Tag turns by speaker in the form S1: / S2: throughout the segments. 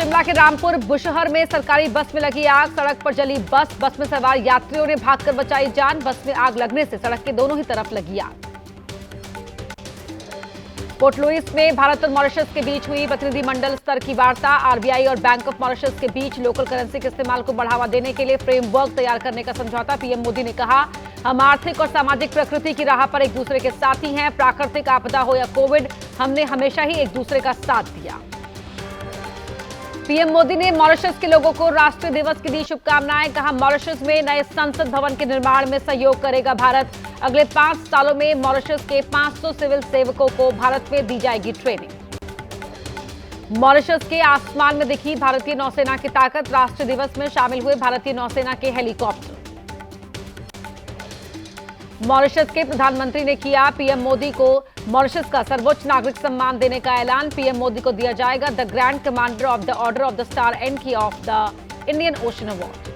S1: शिमला के रामपुर बुशहर में सरकारी बस में लगी आग। सड़क पर जली बस में सवार यात्रियों ने भागकर बचाई जान। बस में आग लगने से सड़क के दोनों ही तरफ लगी आग। पोर्ट लुइस में भारत और मॉरिशस के बीच हुई प्रतिनिधिमंडल स्तर की वार्ता। आरबीआई और बैंक ऑफ मॉरिशस के बीच लोकल करेंसी के इस्तेमाल को बढ़ावा देने के लिए फ्रेमवर्क तैयार करने का समझौता। पीएम मोदी ने कहा, हम आर्थिक और सामाजिक प्रकृति की राह पर एक दूसरे के साथी हैं। प्राकृतिक आपदा हो या कोविड, हमने हमेशा ही एक दूसरे का साथ दिया। पीएम मोदी ने मॉरिशस के लोगों को राष्ट्रीय दिवस की दी शुभकामनाएं। कहा, मॉरिशस में नए संसद भवन के निर्माण में सहयोग करेगा भारत। अगले 5 सालों में मॉरिशस के 500 सिविल सेवकों को भारत में दी जाएगी ट्रेनिंग। मॉरिशस के आसमान में दिखी भारतीय नौसेना की ताकत। राष्ट्रीय दिवस में शामिल हुए भारतीय नौसेना के हेलीकॉप्टर। मॉरिशस के प्रधानमंत्री ने किया पीएम मोदी को मॉरिशस का सर्वोच्च नागरिक सम्मान देने का ऐलान। पीएम मोदी को दिया जाएगा the grand commander of the order of the star एनकी of the Indian ocean award.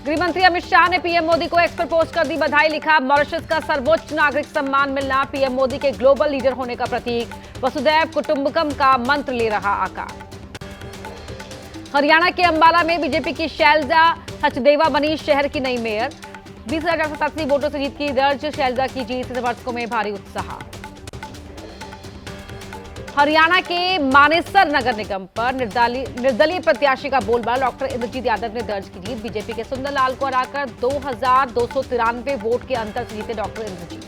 S1: गृह मंत्री अमित शाह ने पीएम मोदी को एक्स पर पोस्ट कर दी बधाई। लिखा, मॉरिशस का सर्वोच्च नागरिक सम्मान मिलना पीएम मोदी के ग्लोबल लीडर होने का प्रतीक। वसुधैव कुटुंबकम का मंत्र ले रहा आकार। हरियाणा के अंबाला में बीजेपी की शैलजा सचदेवा बनी शहर की नई मेयर। 20,487 वोटों से जीत की दर्ज। शैलजा की जीत से समर्थकों में भारी उत्साह। हरियाणा के मानेसर नगर निगम पर निर्दलीय प्रत्याशी का बोलबाला। डॉक्टर इंद्रजीत यादव ने दर्ज की जीत। बीजेपी के सुंदरलाल को हराकर 2,293 वोट के अंतर से जीते डॉक्टर इंद्रजीत।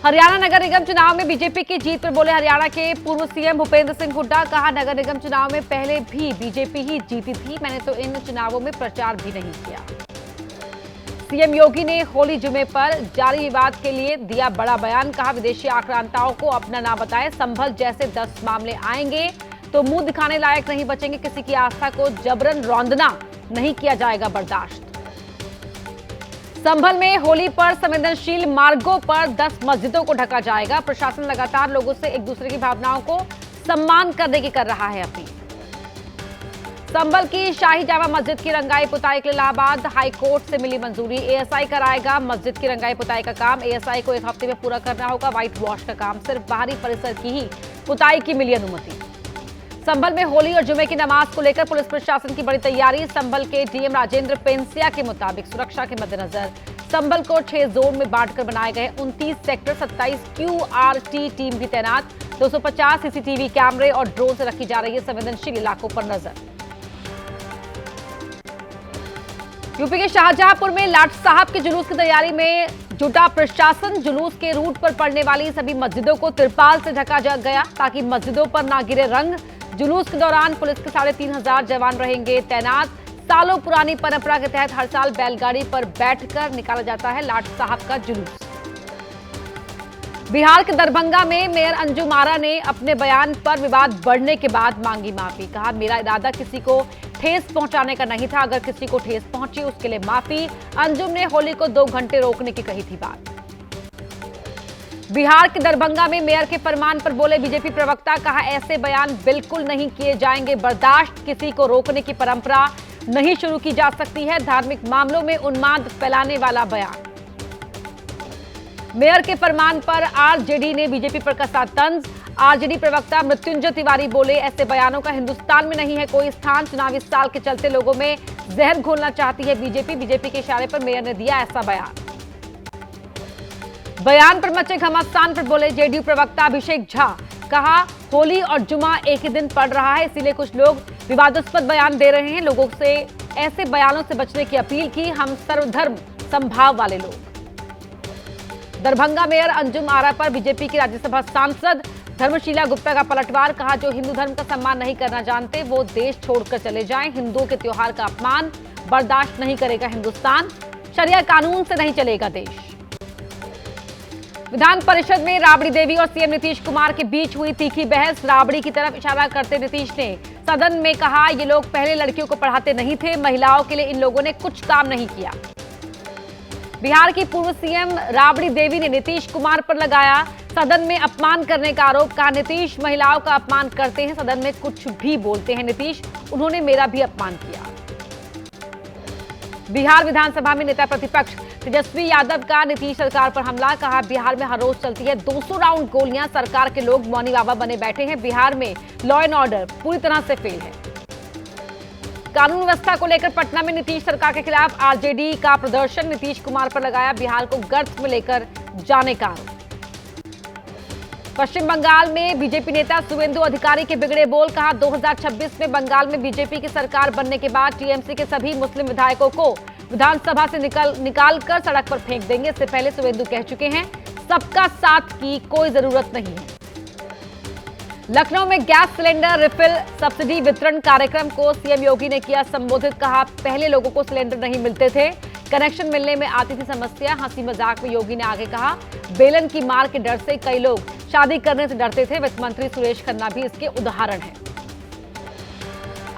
S1: हरियाणा नगर निगम चुनाव में बीजेपी की जीत पर बोले हरियाणा के पूर्व सीएम भूपेंद्र सिंह हुड्डा। कहा, नगर निगम चुनाव में पहले भी बीजेपी ही जीती थी, मैंने तो इन चुनावों में प्रचार भी नहीं किया। सीएम योगी ने होली जुमे पर जारी विवाद के लिए दिया बड़ा बयान। कहा, विदेशी आक्रांताओं को अपना ना बताएं। संभल जैसे 10 मामले आएंगे तो मुंह दिखाने लायक नहीं बचेंगे। किसी की आस्था को जबरन रौंदना नहीं किया जाएगा बर्दाश्त। संभल में होली पर संवेदनशील मार्गों पर 10 मस्जिदों को ढका जाएगा। प्रशासन लगातार लोगों से एक दूसरे की भावनाओं को सम्मान करने की कर रहा है अपील। संभल की शाही जामा मस्जिद की रंगाई पुताई के लिए इलाहाबाद हाई कोर्ट से मिली मंजूरी। एएसआई कराएगा मस्जिद की रंगाई पुताई का काम। एएसआई को 1 हफ्ते में पूरा करना होगा व्हाइट वॉश का काम। सिर्फ बाहरी परिसर की ही पुताई की मिली अनुमति। संभल में होली और जुमे की नमाज को लेकर पुलिस प्रशासन की बड़ी तैयारी। संभल के डीएम राजेंद्र पेंसिया के मुताबिक सुरक्षा के मद्देनजर संभल को 6 जोन में बांटकर बनाए गए 29 सेक्टर 27 QRT टीम भी तैनात। 250 सीसीटीवी कैमरे और ड्रोन से रखी जा रही है संवेदनशील इलाकों पर नजर। यूपी के शाहजहांपुर में लाट साहब के जुलूस की तैयारी में जुटा प्रशासन। जुलूस के रूट पर पड़ने वाली सभी मस्जिदों को तिरपाल से ढका गया ताकि मस्जिदों पर ना गिरे रंग। जुलूस के दौरान पुलिस के 3,500 जवान रहेंगे तैनात। सालों पुरानी परंपरा के तहत हर साल बैलगाड़ी पर बैठकर निकाला जाता है लाट साहब का जुलूस। बिहार के दरभंगा में मेयर अंजुम आरा ने अपने बयान पर विवाद बढ़ने के बाद मांगी माफी। कहा, मेरा इरादा किसी को ठेस पहुंचाने का नहीं था। अगर किसी को ठेस पहुंची उसके लिए माफी। अंजुम ने होली को 2 घंटे रोकने की कही थी बात। बिहार के दरभंगा में मेयर के फरमान पर बोले बीजेपी प्रवक्ता। कहा, ऐसे बयान बिल्कुल नहीं किए जाएंगे बर्दाश्त। किसी को रोकने की परंपरा नहीं शुरू की जा सकती है। धार्मिक मामलों में उन्माद फैलाने वाला बयान। मेयर के फरमान पर आरजेडी ने बीजेपी पर कसा तंज। आरजेडी प्रवक्ता मृत्युंजय तिवारी बोले, ऐसे बयानों का हिंदुस्तान में नहीं है कोई स्थान। चुनावी साल के चलते लोगों में जहर घोलना चाहती है बीजेपी। बीजेपी के इशारे पर मेयर ने दिया ऐसा बयान। बयान पर मचे घमासान पर बोले जेडीयू प्रवक्ता अभिषेक झा। कहा, होली और जुमा एक ही दिन पड़ रहा है, इसीलिए कुछ लोग विवादास्पद बयान दे रहे हैं। लोगों से ऐसे बयानों से बचने की अपील की। हम सर्वधर्म संभाव वाले लोग। दरभंगा मेयर अंजुम आरा पर बीजेपी की राज्यसभा सांसद धर्मशीला गुप्ता का पलटवार। कहा, जो हिंदू धर्म का सम्मान नहीं करना जानते वो देश छोड़कर चले जाएं। हिंदुओं के त्योहार का अपमान बर्दाश्त नहीं करेगा हिंदुस्तान। शरिया कानून से नहीं चलेगा देश। विधान परिषद में राबड़ी देवी और सीएम नीतीश कुमार के बीच हुई तीखी बहस। राबड़ी की तरफ इशारा करते नीतीश ने सदन में कहा, ये लोग पहले लड़कियों को पढ़ाते नहीं थे, महिलाओं के लिए इन लोगों ने कुछ काम नहीं किया। बिहार की पूर्व सीएम राबड़ी देवी ने नीतीश कुमार पर लगाया सदन में अपमान करने का आरोप। कहा, नीतीश महिलाओं का अपमान करते हैं, सदन में कुछ भी बोलते हैं नीतीश, उन्होंने मेरा भी अपमान किया। बिहार विधानसभा में नेता प्रतिपक्ष तेजस्वी यादव का नीतीश सरकार पर हमला। कहा, बिहार में हर रोज चलती है 200 राउंड गोलियां, सरकार के लोग मौनी बाबा बने बैठे हैं। बिहार में लॉ एंड ऑर्डर पूरी तरह से फेल है। कानून व्यवस्था को लेकर पटना में नीतीश सरकार के खिलाफ आरजेडी का प्रदर्शन। नीतीश कुमार पर लगाया बिहार को गर्त में लेकर जाने का आरोप। पश्चिम बंगाल में बीजेपी नेता शुवेंदु अधिकारी के बिगड़े बोल। कहा, 2026 में बंगाल में बीजेपी की सरकार बनने के बाद टीएमसी के सभी मुस्लिम विधायकों को विधानसभा से निकाल कर सड़क पर फेंक देंगे। इससे पहले शुवेंदु कह चुके हैं, सबका साथ की कोई जरूरत नहीं है। लखनऊ में गैस सिलेंडर रिफिल सब्सिडी वितरण कार्यक्रम को सीएम योगी ने किया संबोधित। कहा, पहले लोगों को सिलेंडर नहीं मिलते थे, कनेक्शन मिलने में आती थी समस्या। हंसी मजाक में योगी ने आगे कहा, बेलन की मार के डर से कई लोग शादी करने से डरते थे। वित्त मंत्री सुरेश खन्ना भी इसके उदाहरण हैं।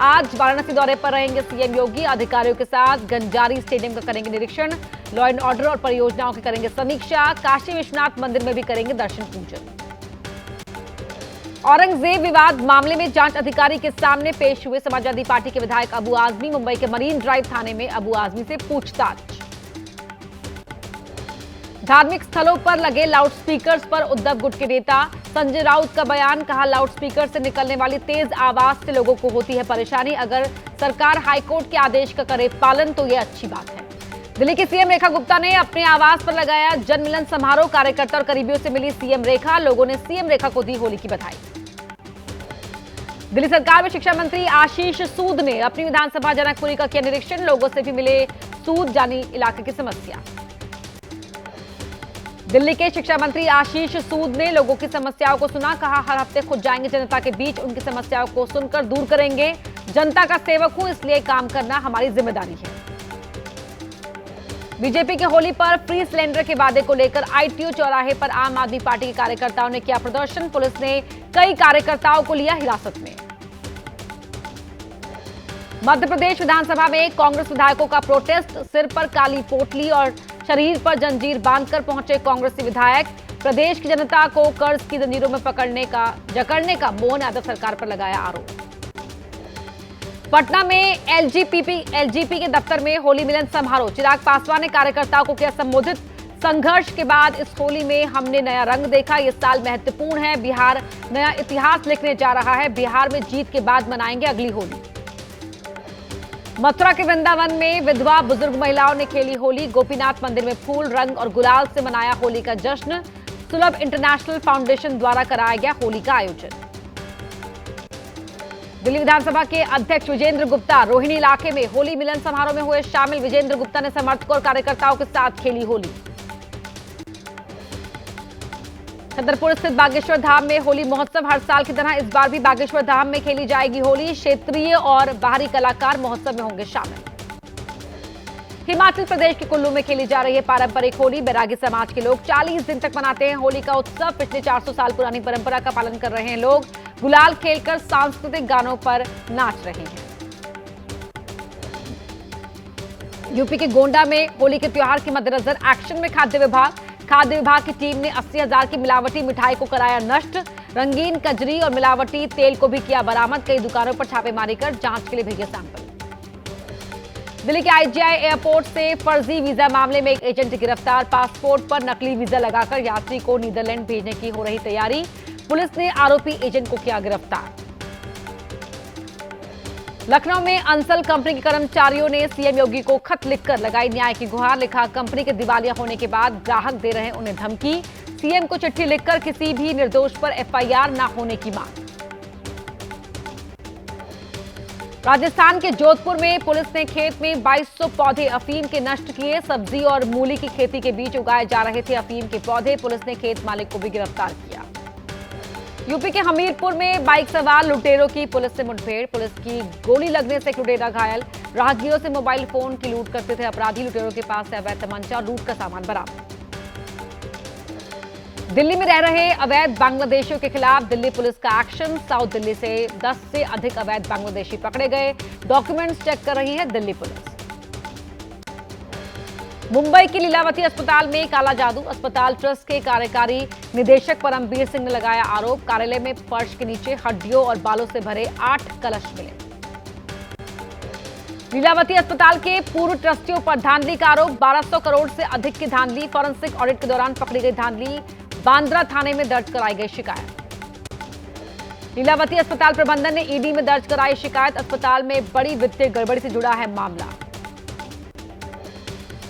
S1: आज वाराणसी दौरे पर रहेंगे सीएम योगी। अधिकारियों के साथ गंजारी स्टेडियम का करेंगे निरीक्षण। लॉ एंड ऑर्डर और परियोजनाओं की करेंगे समीक्षा। काशी विश्वनाथ मंदिर में भी करेंगे दर्शन पूजन। औरंगजेब विवाद मामले में जांच अधिकारी के सामने पेश हुए समाजवादी पार्टी के विधायक अबू आजमी। मुंबई के मरीन ड्राइव थाने में अबू आजमी से पूछताछ। धार्मिक स्थलों पर लगे लाउडस्पीकर्स पर उद्धव गुट के नेता संजय राउत का बयान। कहा, लाउडस्पीकर से निकलने वाली तेज आवाज से लोगों को होती है परेशानी। अगर सरकार हाईकोर्ट के आदेश का करे पालन तो यह अच्छी बात है। दिल्ली की सीएम रेखा गुप्ता ने अपने आवास पर लगाया जनमिलन समारोह। कार्यकर्ता और करीबियों से मिली सीएम रेखा। लोगों ने सीएम रेखा को दी होली की बधाई। दिल्ली सरकार में शिक्षा मंत्री आशीष सूद ने अपनी विधानसभा जनकपुरी का किया निरीक्षण। लोगों से भी मिले सूद जानी इलाके की समस्या। दिल्ली के शिक्षा मंत्री आशीष सूद ने लोगों की समस्याओं को सुना। कहा, हर हफ्ते खुद जाएंगे जनता के बीच, उनकी समस्याओं को सुनकर दूर करेंगे। जनता का सेवक हूं, इसलिए काम करना हमारी जिम्मेदारी है। बीजेपी के होली पर फ्री सिलेंडर के वादे को लेकर आईटीओ चौराहे पर आम आदमी पार्टी के कार्यकर्ताओं ने किया प्रदर्शन। पुलिस ने कई कार्यकर्ताओं को लिया हिरासत में। मध्य प्रदेश विधानसभा में कांग्रेस विधायकों का प्रोटेस्ट। सिर पर काली पोटली और शरीर पर जंजीर बांधकर पहुंचे कांग्रेसी विधायक। प्रदेश की जनता को कर्ज की जंजीरों में जकड़ने का मोहन यादव सरकार पर लगाया आरोप। पटना में एलजीपी के दफ्तर में होली मिलन समारोह। चिराग पासवान ने कार्यकर्ताओं को किया संबोधित। संघर्ष के बाद इस होली में हमने नया रंग देखा। ये साल महत्वपूर्ण है, बिहार नया इतिहास लिखने जा रहा है। बिहार में जीत के बाद मनाएंगे अगली होली। मथुरा के वृंदावन में विधवा बुजुर्ग महिलाओं ने खेली होली। गोपीनाथ मंदिर में फूल, रंग और गुलाल से मनाया होली का जश्न। सुलभ इंटरनेशनल फाउंडेशन द्वारा कराया गया होली का आयोजन। दिल्ली विधानसभा के अध्यक्ष विजेंद्र गुप्ता रोहिणी इलाके में होली मिलन समारोह में हुए शामिल। विजेंद्र गुप्ता ने समर्थकों और कार्यकर्ताओं के साथ खेली होली। छतरपुर स्थित बागेश्वर धाम में होली महोत्सव। हर साल की तरह इस बार भी बागेश्वर धाम में खेली जाएगी होली। क्षेत्रीय और बाहरी कलाकार महोत्सव में होंगे शामिल। हिमाचल प्रदेश के कुल्लू में खेली जा रही है पारंपरिक होली। बैरागी समाज के लोग 40 दिन तक मनाते हैं होली का उत्सव। पिछले 400 साल पुरानी परंपरा का पालन कर रहे हैं लोग। गुलाल खेलकर सांस्कृतिक गानों पर नाच रहे हैं। यूपी के गोंडा में होली के त्योहार के मद्देनजर एक्शन में खाद्य विभाग की टीम ने 80,000 की मिलावटी मिठाई को कराया नष्ट। रंगीन कजरी और मिलावटी तेल को भी किया बरामद। कई दुकानों पर छापेमारी कर जांच के लिए भेजे सैंपल। दिल्ली के आईजीआई एयरपोर्ट से फर्जी वीजा मामले में एक एजेंट गिरफ्तार। पासपोर्ट पर नकली वीजा लगाकर यात्री को नीदरलैंड भेजने की हो रही तैयारी। पुलिस ने आरोपी एजेंट को किया गिरफ्तार। लखनऊ में अंसल कंपनी के कर्मचारियों ने सीएम योगी को खत लिखकर लगाई न्याय की गुहार। लिखा, कंपनी के दिवालिया होने के बाद ग्राहक दे रहे हैं उन्हें धमकी। सीएम को चिट्ठी लिखकर किसी भी निर्दोष पर एफआईआर न होने की मांग। राजस्थान के जोधपुर में पुलिस ने खेत में 2200 पौधे अफीम के नष्ट किए। सब्जी और मूली की खेती के बीच उगाए जा रहे थे अफीम के पौधे। पुलिस ने खेत मालिक को भी गिरफ्तार किया। यूपी के हमीरपुर में बाइक सवार लुटेरों की पुलिस से मुठभेड़। पुलिस की गोली लगने से एक लुटेरा घायल। राहगीरों से मोबाइल फोन की लूट करते थे अपराधी। लुटेरों के पास से अवैध तमंचा और लूट का सामान बरामद। दिल्ली में रह रहे अवैध बांग्लादेशियों के खिलाफ दिल्ली पुलिस का एक्शन। साउथ दिल्ली से 10 से अधिक अवैध बांग्लादेशी पकड़े गए। डॉक्यूमेंट्स चेक कर रही है दिल्ली पुलिस। मुंबई के लीलावती अस्पताल में काला जादू। अस्पताल ट्रस्ट के कार्यकारी निदेशक परमवीर सिंह ने लगाया आरोप। कार्यालय में फर्श के नीचे हड्डियों और बालों से भरे 8 कलश मिले। लीलावती अस्पताल के पूर्व ट्रस्टियों पर धांधली का आरोप। 1200 करोड़ से अधिक की धांधली। फॉरेंसिक ऑडिट के दौरान पकड़ी गई धांधली। बांद्रा थाने में दर्ज कराई गई शिकायत। लीलावती अस्पताल प्रबंधन ने ईडी में दर्ज कराई शिकायत। अस्पताल में बड़ी वित्तीय गड़बड़ी से जुड़ा है मामला।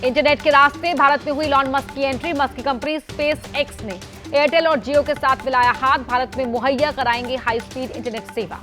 S1: इंटरनेट के रास्ते भारत में हुई इलॉन मस्क की एंट्री। मस्क की कंपनी स्पेस एक्स ने एयरटेल और जियो के साथ मिलाया हाथ। भारत में मुहैया कराएंगे हाई स्पीड इंटरनेट सेवा।